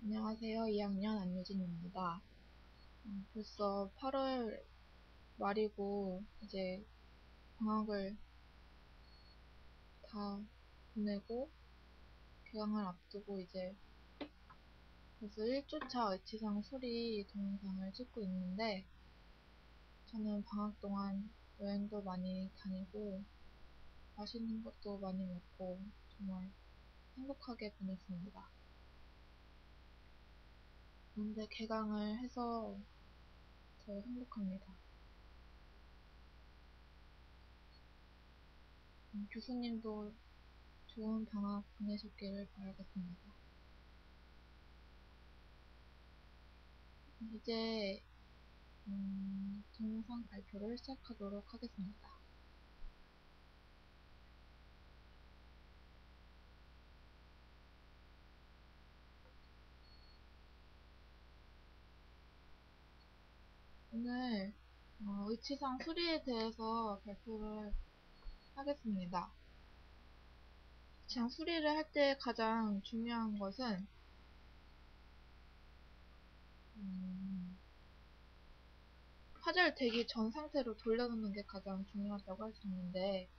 안녕하세요. 2학년 안유진입니다. 벌써 8월 말이고 이제 방학을 다 보내고 개강을 앞두고 이제 벌써 1주차 의치상 수리 동영상을 찍고 있는데, 저는 방학 동안 여행도 많이 다니고 맛있는 것도 많이 먹고 정말 행복하게 보냈습니다. 그런데 개강을 해서 더 행복합니다. 교수님도 좋은 방학 보내셨기를 바라겠습니다. 이제 동영상 발표를 시작하도록 하겠습니다. 오늘 의치상 수리에 대해서 발표를 하겠습니다. 의치상 수리를 할 때 가장 중요한 것은 파절되기 전 상태로 돌려놓는 게 가장 중요하다고 할 수 있는데,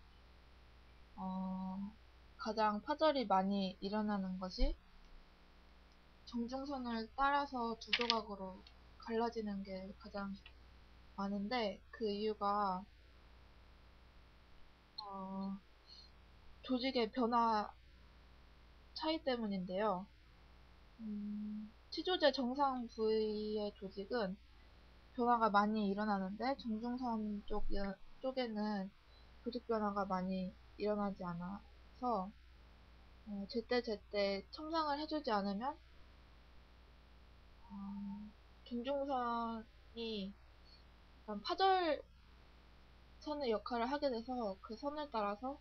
가장 파절이 많이 일어나는 것이 정중선을 따라서 두 조각으로 갈라지는 게 가장 많은데, 그 이유가 조직의 변화 차이 때문인데요. 치조제 정상 부위의 조직은 변화가 많이 일어나는데, 정중선 쪽에는 조직 변화가 많이 일어나지 않아서 제때 첨상을 해주지 않으면 정중선이 약간 파절선의 역할을 하게 돼서 그 선을 따라서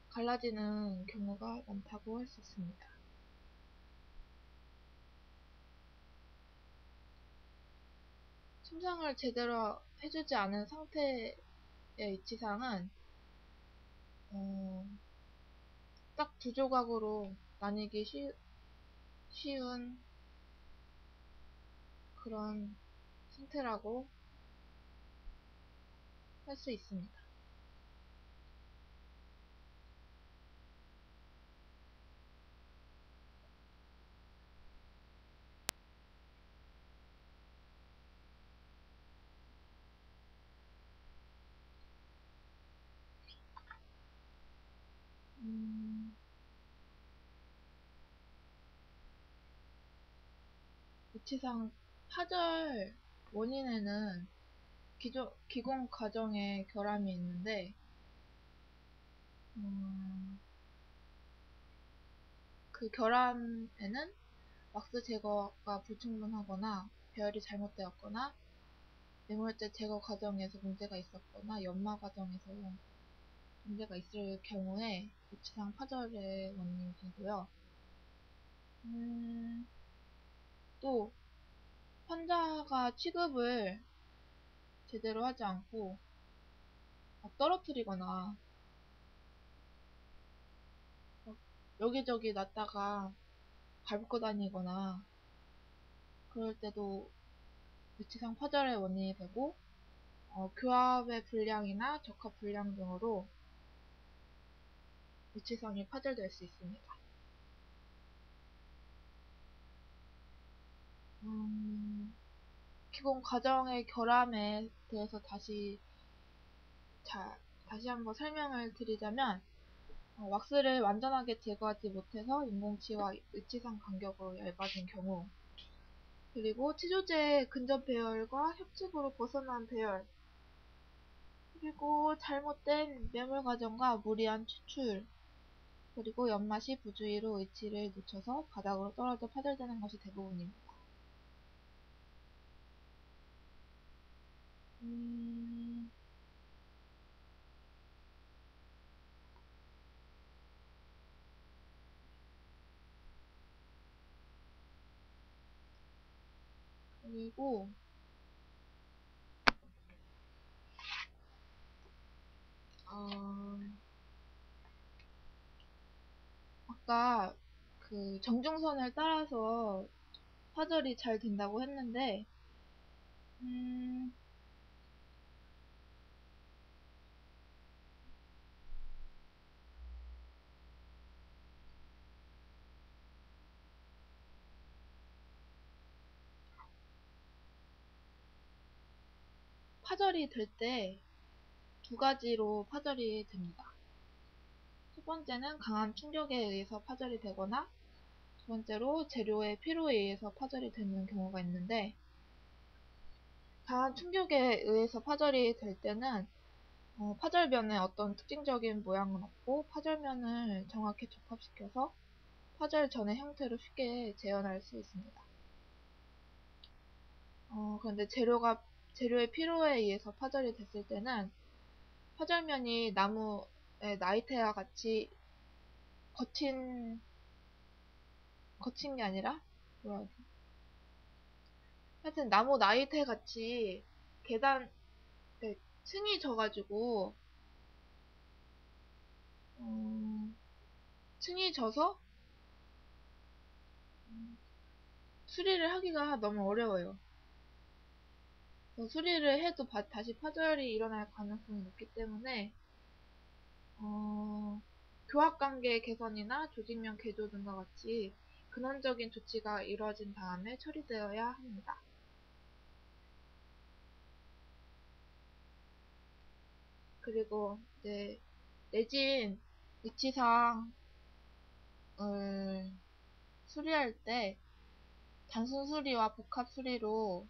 갈라지는 경우가 많다고 할 수 있습니다. 첨상을 제대로 해주지 않은 상태의 위치상은 딱 두 조각으로 나뉘기 쉬운 그런 상태라고 할 수 있습니다. 위치상 파절 원인에는 기공 과정에 결함이 있는데, 그 결함에는 왁스 제거가 불충분하거나 배열이 잘못되었거나 매몰제 제거 과정에서 문제가 있었거나 연마 과정에서 문제가 있을 경우에 위치상 파절의 원인이 되고요. 또 환자가 취급을 제대로 하지 않고 떨어뜨리거나 여기저기 놨다가 밟고 다니거나 그럴 때도 위치상 파절의 원인이 되고, 교합의 불량이나 적합 불량 등으로 위치상이 파절될 수 있습니다. 기본 과정의 결함에 대해서 다시 한번 설명을 드리자면, 왁스를 완전하게 제거하지 못해서 인공치와 위치상 간격으로 얇아진 경우, 그리고 치조제 근접 배열과 협직으로 벗어난 배열, 그리고 잘못된 매몰 과정과 무리한 추출, 그리고 연마시 부주의로 의치를 놓쳐서 바닥으로 떨어져 파절되는 것이 대부분입니다. 그리고 아까 그 정중선을 따라서 파절이 잘 된다고 했는데, 파절이 될 때 두 가지로 파절이 됩니다. 첫 번째는 강한 충격에 의해서 파절이 되거나, 두 번째로 재료의 필요에 의해서 파절이 되는 경우가 있는데, 강한 충격에 의해서 파절이 될 때는 파절면에 어떤 특징적인 모양은 없고 파절면을 정확히 접합시켜서 파절 전의 형태로 쉽게 재현할 수 있습니다. 그런데 재료의 필요에 의해서 파절이 됐을 때는 파절면이 나무의 나이테와 같이 거친 게 아니라 뭐라 하지? 하여튼 나무 나이테 같이 계단 네, 층이 져가지고 층이 져서 수리를 하기가 너무 어려워요. 수리를 해도 다시 파절이 일어날 가능성이 높기 때문에 교합관계 개선이나 조직면 개조 등과 같이 근원적인 조치가 이루어진 다음에 처리되어야 합니다. 그리고 이제 내진 위치상을 수리할 때 단순 수리와 복합 수리로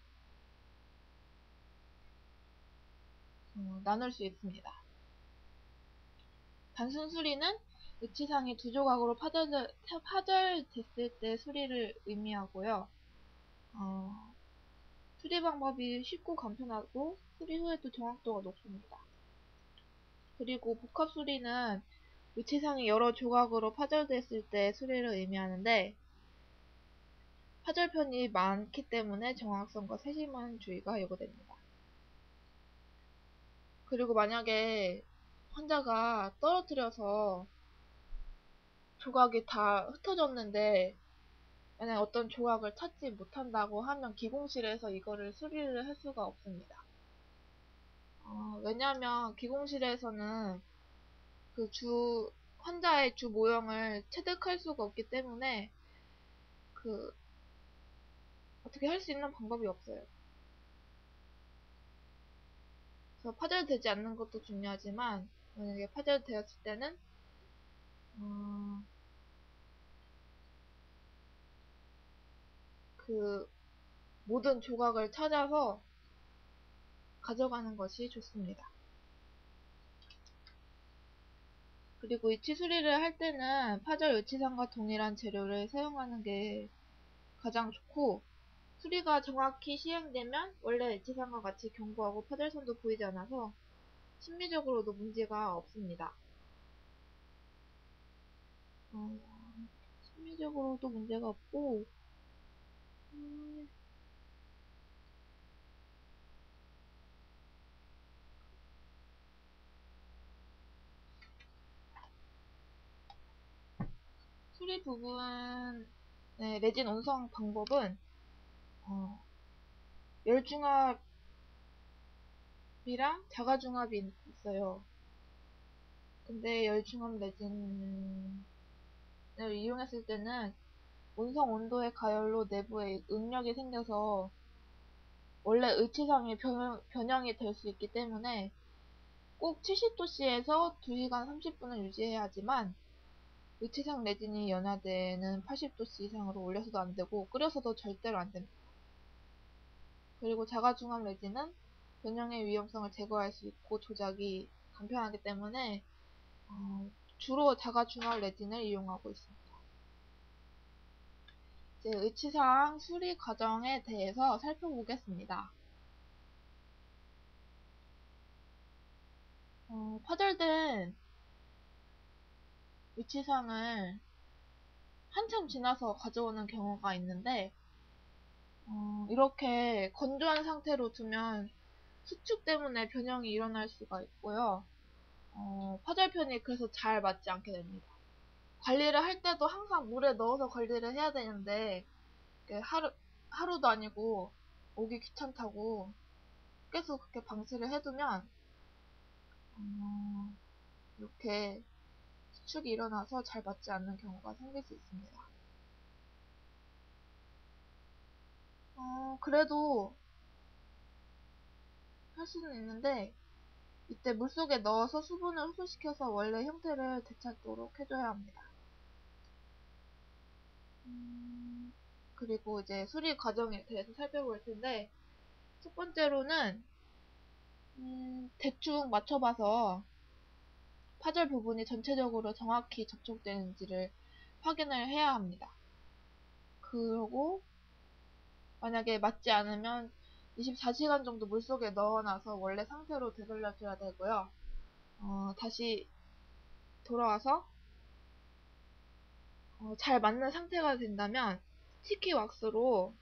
나눌 수 있습니다. 단순 수리는 위치상이 두 조각으로 파절됐을 때 수리를 의미하고요. 수리 방법이 쉽고 간편하고 수리 후에도 정확도가 높습니다. 그리고 복합 수리는 위치상이 여러 조각으로 파절됐을 때 수리를 의미하는데 파절편이 많기 때문에 정확성과 세심한 주의가 요구됩니다. 그리고 만약에 환자가 떨어뜨려서 조각이 다 흩어졌는데 만약 어떤 조각을 찾지 못한다고 하면 기공실에서 이거를 수리를 할 수가 없습니다. 왜냐하면 기공실에서는 환자의 주 모형을 체득할 수가 없기 때문에 어떻게 할 수 있는 방법이 없어요. 그래서 파절되지 않는 것도 중요하지만 만약에 파절되었을 때는 모든 조각을 찾아서 가져가는 것이 좋습니다. 그리고 위치 수리를 할 때는 파절 위치상과 동일한 재료를 사용하는 게 가장 좋고 수리가 정확히 시행되면 원래 위치상과 같이 견고하고 파절선도 보이지 않아서 심리적으로도 문제가 없습니다. 심리적으로도 문제가 없고 수리 부분의 레진 온성 방법은 열중합이랑 자가중합이 있어요. 근데 열중합 레진을 이용했을 때는 온성 온도의 가열로 내부에 응력이 생겨서 원래 의치상이 변형이 될 수 있기 때문에 꼭 70도씨에서 2시간 30분을 유지해야 하지만 의치상 레진이 연화되는 80도씨 이상으로 올려서도 안되고 끓여서도 절대로 안됩니다. 그리고 자가중합 레진은 변형의 위험성을 제거할 수 있고 조작이 간편하기 때문에 주로 자가중합 레진을 이용하고 있습니다. 이제 의치상 수리 과정에 대해서 살펴보겠습니다. 파절된 위치상을 한참 지나서 가져오는 경우가 있는데 이렇게 건조한 상태로 두면 수축 때문에 변형이 일어날 수가 있고요. 파절편이 그래서 잘 맞지 않게 됩니다. 관리를 할 때도 항상 물에 넣어서 관리를 해야 되는데 하루도 아니고 오기 귀찮다고 계속 그렇게 방치를 해두면 이렇게 수축이 일어나서 잘 맞지 않는 경우가 생길 수 있습니다. 그래도 할 수는 있는데 이때 물속에 넣어서 수분을 흡수시켜서 원래 형태를 되찾도록 해줘야 합니다. 그리고 이제 수리 과정에 대해서 살펴볼 텐데 첫 번째로는 대충 맞춰봐서 파절 부분이 전체적으로 정확히 접촉되는지를 확인을 해야 합니다. 그리고 만약에 맞지 않으면 24시간 정도 물속에 넣어놔서 원래 상태로 되돌려줘야 되고요. 다시 돌아와서 잘 맞는 상태가 된다면 스티키 왁스로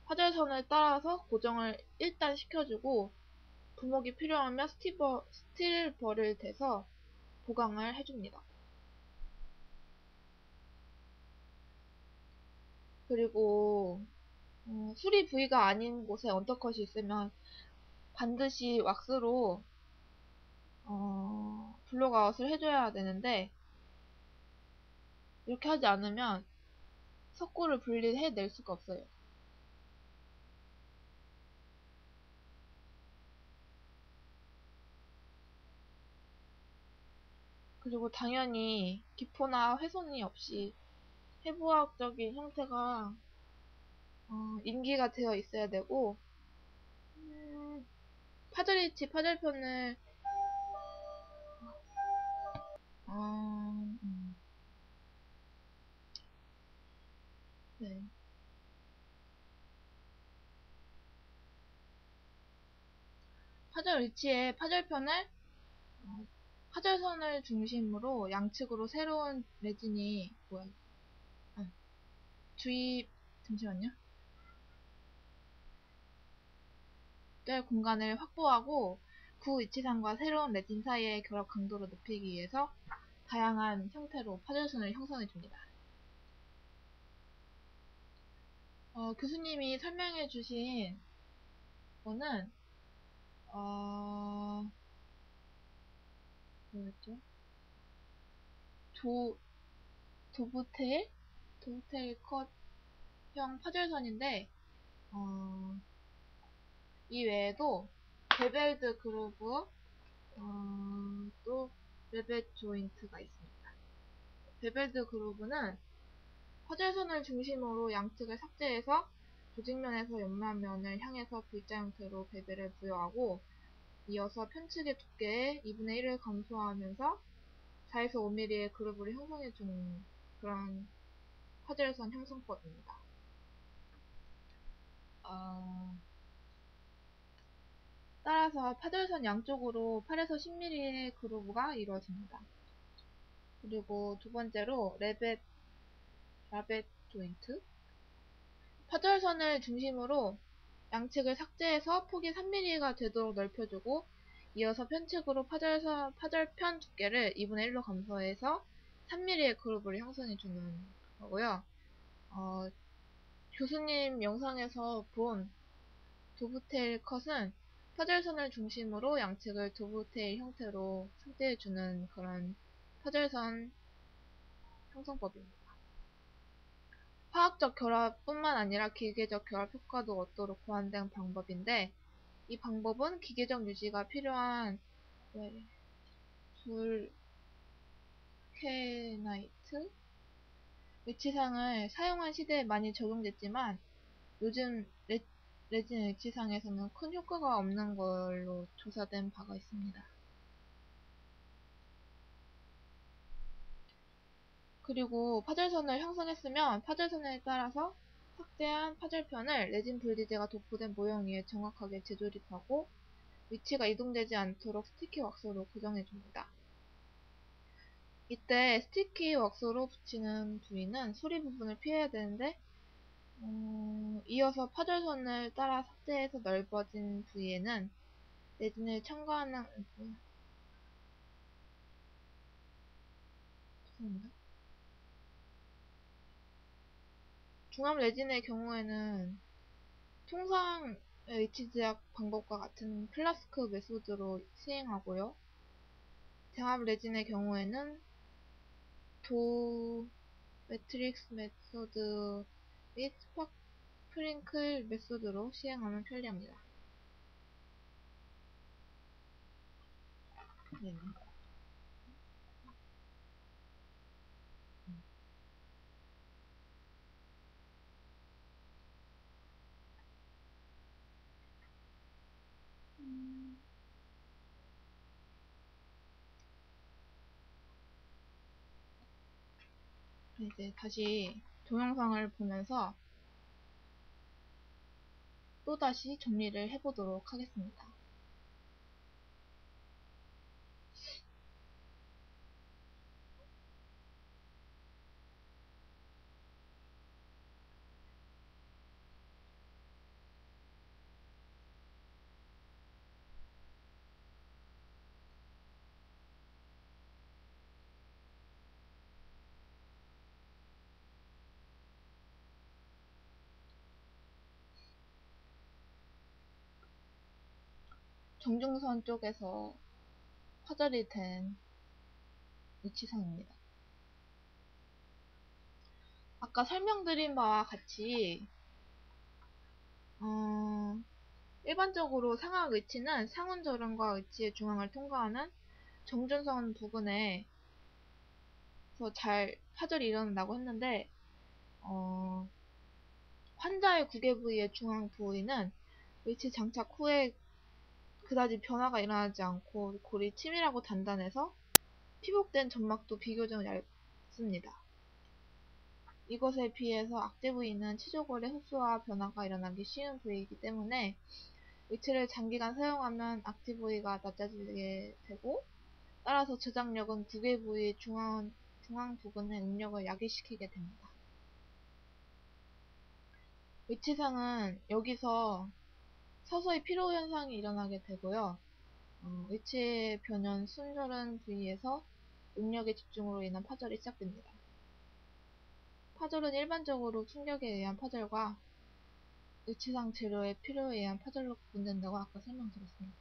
파절선을 따라서 고정을 일단 시켜주고 부목이 필요하면 스틸버를 대서 보강을 해줍니다. 그리고 수리 부위가 아닌 곳에 언더컷이 있으면 반드시 왁스로 블록아웃을 해줘야 되는데 이렇게 하지 않으면 석고를 분리해낼 수가 없어요. 그리고 당연히 기포나 훼손이 없이 해부학적인 형태가 인기가 되어 있어야 되고 파절이치 파절편을 네. 파절 위치에 파절편을 파절선을 중심으로 양측으로 새로운 레진이 주입 잠시만요. 될 공간을 확보하고 구 위치상과 새로운 레진 사이의 결합 강도를 높이기 위해서 다양한 형태로 파절선을 형성해 줍니다. 교수님이 설명해 주신 거는 뭐였죠? 도브테일 컷형 파절선인데 이 외에도 베벨드 그루브 또 레벳 조인트가 있습니다. 베벨드 그루브는 파절선을 중심으로 양측을 삭제해서 조직면에서 옆면을 향해서 V자 형태로 베벨을 부여하고 이어서 편측의 두께의 2분의 1을 감소하면서 4에서 5mm의 그루브를 형성해주는 그런 파절선 형성법입니다. 따라서 파절선 양쪽으로 8에서 10mm의 그루브가 이루어집니다. 그리고 두 번째로 라벳 조인트. 파절선을 중심으로 양측을 삭제해서 폭이 3mm가 되도록 넓혀주고 이어서 편측으로 파절편 두께를 2분의 1로 감소해서 3mm의 그루브를 형성해주는 거고요. 교수님 영상에서 본 도브테일 컷은 파절선을 중심으로 양측을 도브테일 형태로 삭제해주는 그런 파절선 형성법입니다. 화학적 결합뿐만 아니라 기계적 결합 효과도 얻도록 고안된 방법인데 이 방법은 기계적 유지가 필요한 불케나이트 외치상을 사용한 시대에 많이 적용됐지만 요즘 레진 외치상에서는 큰 효과가 없는 걸로 조사된 바가 있습니다. 그리고 파절선을 형성했으면 파절선에 따라서 삭제한 파절편을 레진 불디제가 도포된 모형 위에 정확하게 재조립하고 위치가 이동되지 않도록 스티키 왁스로 고정해줍니다. 이때 스티키 왁스로 붙이는 부위는 수리 부분을 피해야 되는데 이어서 파절선을 따라 삭제해서 넓어진 부위에는 레진을 첨가하는 죄송합니다. 중압 레진의 경우에는 통상 위치 제약 방법과 같은 플라스크 메소드로 시행하고요. 장합 레진의 경우에는 도 매트릭스 메소드 및 스파크링클 메소드로 시행하면 편리합니다. 네. 이제 다시 동영상을 보면서 또다시 정리를 해보도록 하겠습니다. 정중선 쪽에서 파절이 된 위치상입니다. 아까 설명드린 바와 같이 일반적으로 상악 위치는 상운저름과 위치의 중앙을 통과하는 정중선 부근에서 잘 파절이 일어난다고 했는데 환자의 구개 부위의 중앙 부위는 위치 장착 후에 그다지 변화가 일어나지 않고 골이 치밀하고 단단해서 피복된 점막도 비교적 얇습니다. 이것에 비해서 악재 부위는 치조골의 흡수와 변화가 일어나기 쉬운 부위이기 때문에 위치를 장기간 사용하면 악재 부위가 낮아지게 되고 따라서 저장력은 구개 부위의 중앙 부근의 응력을 야기시키게 됩니다. 위치상은 여기서 서서히 피로 현상이 일어나게 되고요. 위치의 변형 순절은 부위에서 응력의 집중으로 인한 파절이 시작됩니다. 파절은 일반적으로 충격에 의한 파절과 위치상 재료의 필요에 의한 파절로 구분된다고 아까 설명드렸습니다.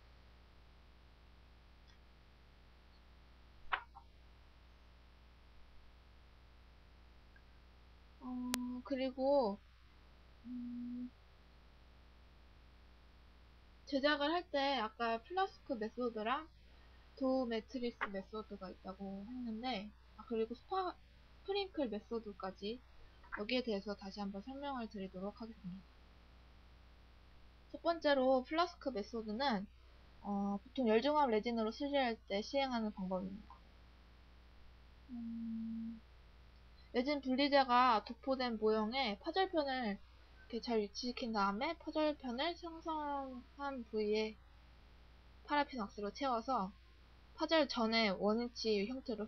그리고 제작을 할 때 아까 플라스크 메소드랑 도 매트릭스 메소드가 있다고 했는데 그리고 스프링클 메소드까지 여기에 대해서 다시 한번 설명을 드리도록 하겠습니다. 첫 번째로 플라스크 메소드는 보통 열중합 레진으로 수리할 때 시행하는 방법입니다. 레진 분리제가 도포된 모형에 파절편을 이렇게 잘 위치시킨 다음에 파절편을 생성한 부위에 파라핀 왁스로 채워서 파절 전의 원위치 형태로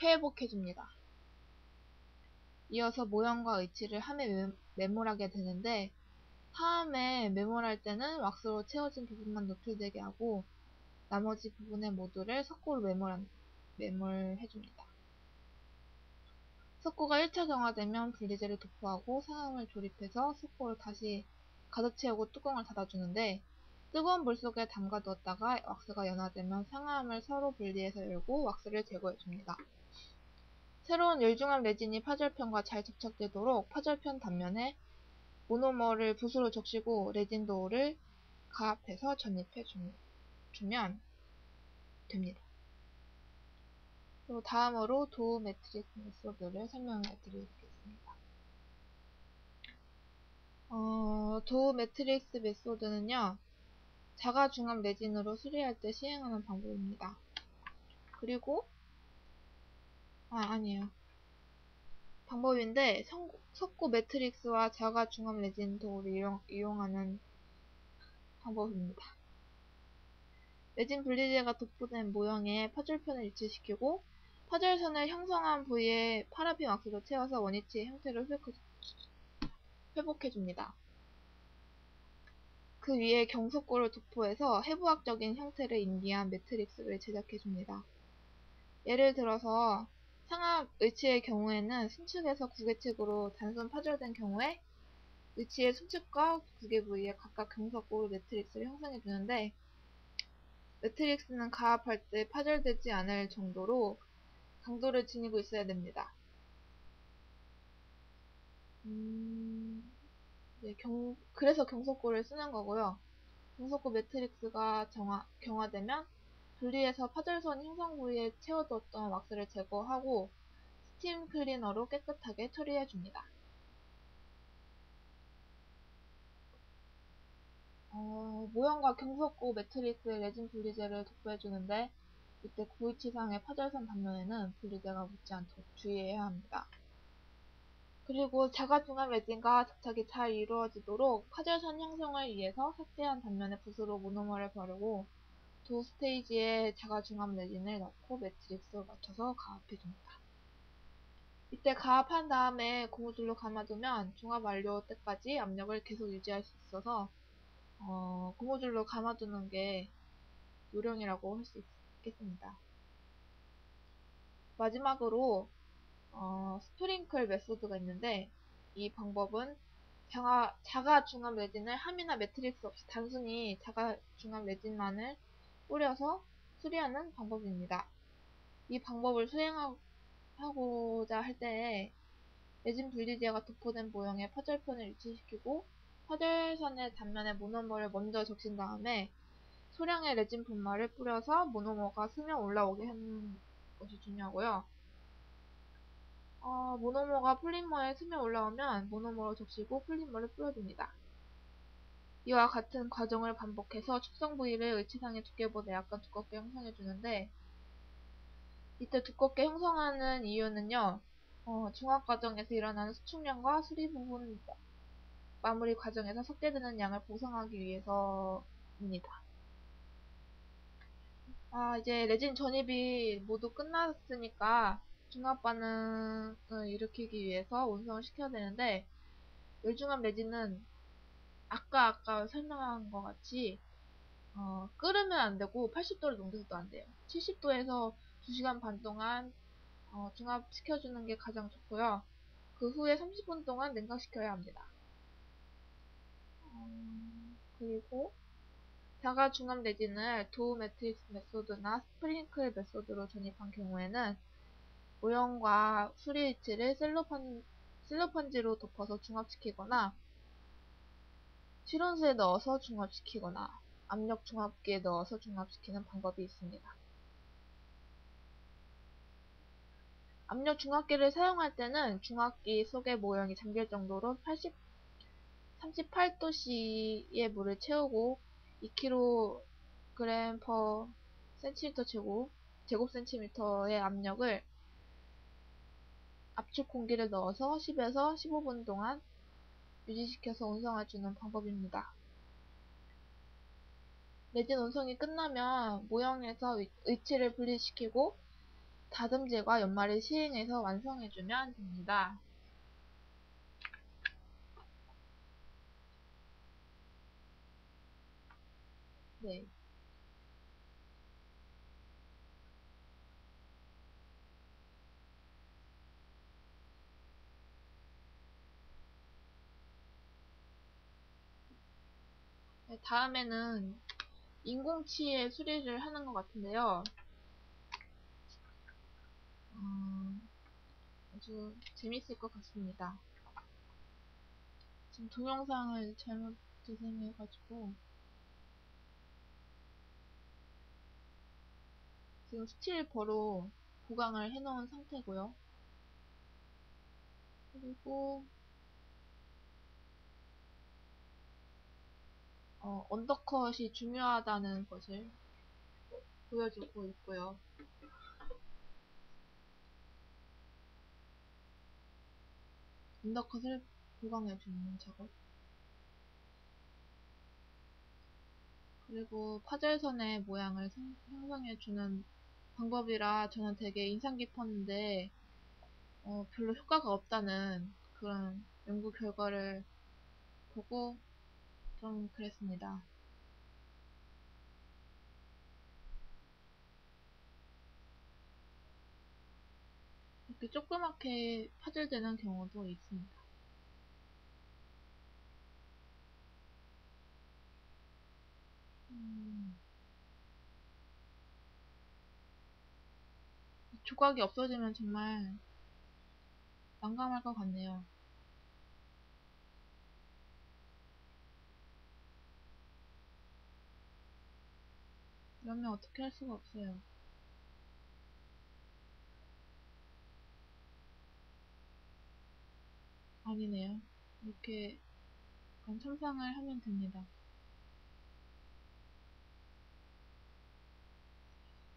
회복해줍니다. 이어서 모형과 위치를 함에 매몰하게 되는데 함에 매몰할 때는 왁스로 채워진 부분만 노출되게 하고 나머지 부분의 모두를 석고로 매몰해줍니다. 석고가 1차 경화되면 분리제를 도포하고 상함을 조립해서 석고를 다시 가득 채우고 뚜껑을 닫아주는데 뜨거운 물 속에 담가두었다가 왁스가 연화되면 상함을 서로 분리해서 열고 왁스를 제거해줍니다. 새로운 열중합 레진이 파절편과 잘 접착되도록 파절편 단면에 모노머를 붓으로 적시고 레진 도우를 가압해서 전입해주면 됩니다. 그리고 다음으로 도우 매트릭스 메소드를 설명해 드리겠습니다. 도우 매트릭스 메소드는요, 자가중합 레진으로 수리할 때 시행하는 방법입니다. 그리고, 아니에요. 방법인데, 석고 매트릭스와 자가중합 레진 도우를 이용하는 방법입니다. 레진 분리제가 도포된 모형에 파절편을 위치시키고, 파절선을 형성한 부위에 파라핀 왁스로 채워서 원위치의 형태를 회복해줍니다. 그 위에 경석고를 도포해서 해부학적인 형태를 인기한 매트릭스를 제작해줍니다. 예를 들어서 상압 의치의 경우에는 신축에서 구개측으로 단순 파절된 경우에 위치의 수축과 두 개 부위에 각각 경사골 매트릭스를 형성해 주는데, 매트릭스는 가압할 때 파절되지 않을 정도로 강도를 지니고 있어야 됩니다. 네, 그래서 경사골을 쓰는 거고요. 경사골 매트릭스가 경화되면 분리해서 파절선 형성 부위에 채워두었던 왁스를 제거하고 스팀 클리너로 깨끗하게 처리해줍니다. 모형과 경석고 매트릭스 레진 분리제를 도포해주는데, 이때 9위치상의 파절선 단면에는 분리제가 묻지 않도록 주의해야 합니다. 그리고 자가중압 레진과 접착이 잘 이루어지도록 파절선 형성을 위해서 삭제한 단면에 붓으로 모노머를 바르고 도 스테이지에 자가중압 레진을 넣고 매트릭스를 맞춰서 가압해줍니다. 이때 가압한 다음에 고무줄로 감아두면 중압 완료 때까지 압력을 계속 유지할 수 있어서 고무줄로 감아두는 게 요령이라고 할 수 있겠습니다. 마지막으로 스프링클 메소드가 있는데, 이 방법은 자가 중압 레진을 함이나 매트릭스 없이 단순히 자가 중압 레진만을 뿌려서 수리하는 방법입니다. 이 방법을 수행하고자 할 때에 레진 분리제가 도포된 모형의 파절편을 위치시키고 파절선의 단면에 모노머를 먼저 적신 다음에 소량의 레진 분말을 뿌려서 모노머가 스며 올라오게 하는 것이 중요하고요. 모노머가 폴리머에 스며 올라오면 모노머로 적시고 폴리머를 뿌려줍니다. 이와 같은 과정을 반복해서 축성 부위를 의치상의 두께보다 약간 두껍게 형성해주는데, 이때 두껍게 형성하는 이유는요, 중압 과정에서 일어나는 수축량과 수리 부분 마무리 과정에서 삭제되는 양을 보상하기 위해서입니다. 이제 레진 전입이 모두 끝났으니까 중압 반응을 일으키기 위해서 온성을 시켜야 되는데, 열중압 레진은 아까 설명한 것 같이 끓으면 안 되고 80도를 넘겨서도 안 돼요. 70도에서 2시간 반 동안 중압시켜주는 게 가장 좋고요. 그 후에 30분 동안 냉각시켜야 합니다. 그리고 자가 중압 레진을 도우 매트릭스 메소드나 스프링클 메소드로 전입한 경우에는 모형과 수리 위치를 셀로판지로 덮어서 중압시키거나 실온수에 넣어서 중압시키거나 압력 중압기에 넣어서 중압시키는 방법이 있습니다. 압력 중압기를 사용할 때는 중압기 속에 모형이 잠길 정도로 38도씨의 물을 채우고 2kg per 제곱센티미터의 압력을 압축 공기를 넣어서 10에서 15분 동안 유지시켜서 온성해주는 방법입니다. 레진 온성이 끝나면 모형에서 의치를 분리시키고 다듬질과 연말을 시행해서 완성해주면 됩니다. 네. 다음에는 인공치의 수리를 하는 것 같은데요. 아주 재밌을 것 같습니다. 지금 동영상을 잘못 재생해가지고 지금 스틸버로 보강을 해놓은 상태고요. 그리고 언더컷이 중요하다는 것을 보여주고 있고요. 언더컷을 보강해주는 작업. 그리고 파절선의 모양을 형성해주는 방법이라 저는 되게 인상 깊었는데 별로 효과가 없다는 그런 연구 결과를 보고 좀 그랬습니다. 이렇게 조그맣게 파절되는 경우도 있습니다. 조각이 없어지면 정말 난감할 것 같네요. 이러면 어떻게 할 수가 없어요. 아니네요. 이렇게 약간 참상을 하면 됩니다.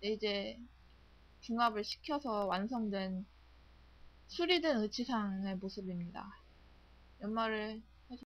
네, 이제 중압을 시켜서 완성된 수리된 의치상의 모습입니다. 연말을